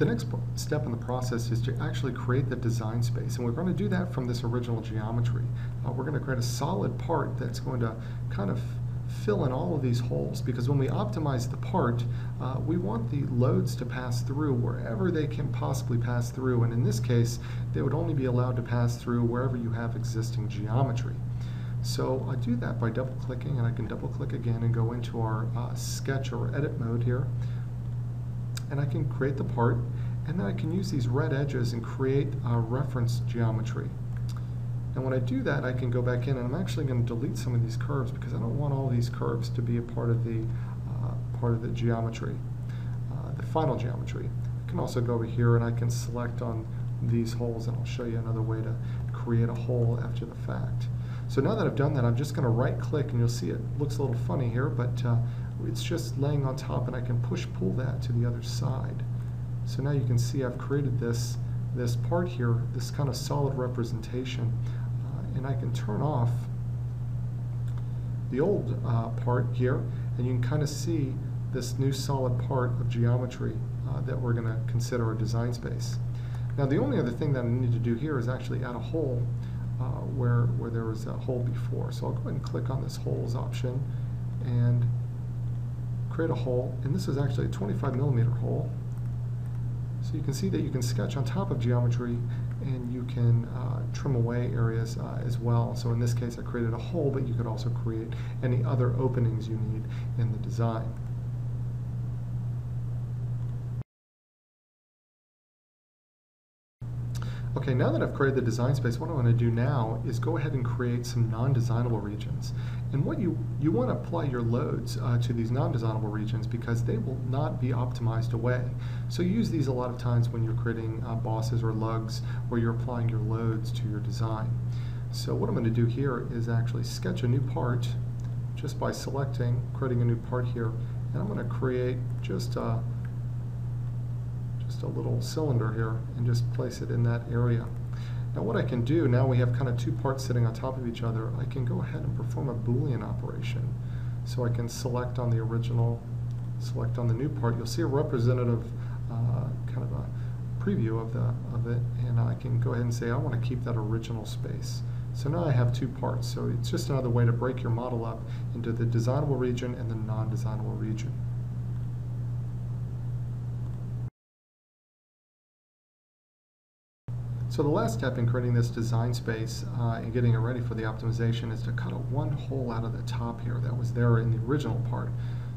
The next step in the process is to actually create the design space, and we're going to do that from this original geometry. We're going to create a solid part that's going to kind of fill in all of these holes, because when we optimize the part, we want the loads to pass through wherever they can possibly pass through, and in this case they would only be allowed to pass through wherever you have existing geometry. So I do that by double clicking, and I can double click again and go into our sketch or edit mode here, and I can create the part, and then I can use these red edges and create a reference geometry. And when I do that, I can go back in, and I'm actually going to delete some of these curves because I don't want all these curves to be a part of the geometry, the final geometry. I can also go over here and I can select on these holes, and I'll show you another way to create a hole after the fact. So now that I've done that, I'm just going to right click, and you'll see it looks a little funny here, but it's just laying on top, and I can pull that to the other side. So now you can see I've created this part here, this kind of solid representation, and I can turn off the old part here, and you can kind of see this new solid part of geometry that we're going to consider a design space. Now the only other thing that I need to do here is actually add a hole where there was a hole before. So I'll go ahead and click on this holes option and create a hole, and this is actually a 25mm hole. So you can see that you can sketch on top of geometry, and you can trim away areas as well. So in this case I created a hole, but you could also create any other openings you need in the design. Okay, now that I've created the design space, what I want to do now is go ahead and create some non-designable regions. And what you want to apply your loads to these non-designable regions, because they will not be optimized away. So you use these a lot of times when you're creating bosses or lugs, where you're applying your loads to your design. So what I'm going to do here is actually sketch a new part just by creating a new part here. And I'm going to create just a little cylinder here and just place it in that area. Now what I can do, now we have kind of two parts sitting on top of each other, I can go ahead and perform a Boolean operation. So I can select on the original, select on the new part. You'll see a representative kind of a preview of it, and I can go ahead and say I want to keep that original space. So now I have two parts. So it's just another way to break your model up into the designable region and the non-designable region. So the last step in creating this design space and getting it ready for the optimization is to cut one hole out of the top here that was there in the original part.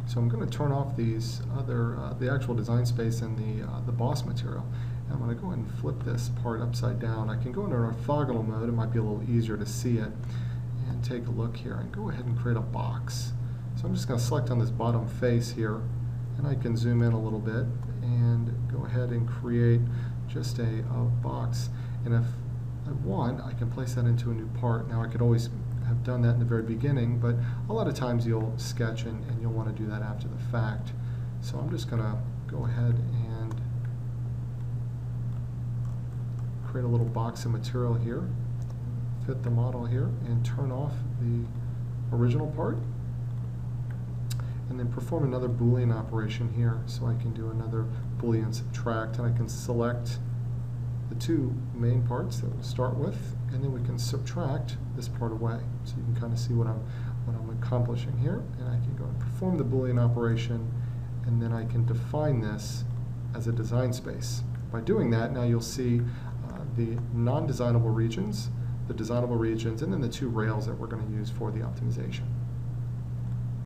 So I'm going to turn off these the actual design space and the boss material. And I'm going to go ahead and flip this part upside down. I can go into orthogonal mode. It might be a little easier to see it. And take a look here and go ahead and create a box. So I'm just going to select on this bottom face here, and I can zoom in a little bit and go ahead and create just a box. And if I want, I can place that into a new part. Now I could always have done that in the very beginning, but a lot of times you'll sketch and you'll want to do that after the fact. So I'm just going to go ahead and create a little box of material here, fit the model here, and turn off the original part, and then perform another Boolean operation here. So I can do another Boolean subtract, and I can select the two main parts that we'll start with, and then we can subtract this part away. So you can kind of see what I'm accomplishing here, and I can go and perform the Boolean operation, and then I can define this as a design space. By doing that, now you'll see the non-designable regions, the designable regions, and then the two rails that we're going to use for the optimization.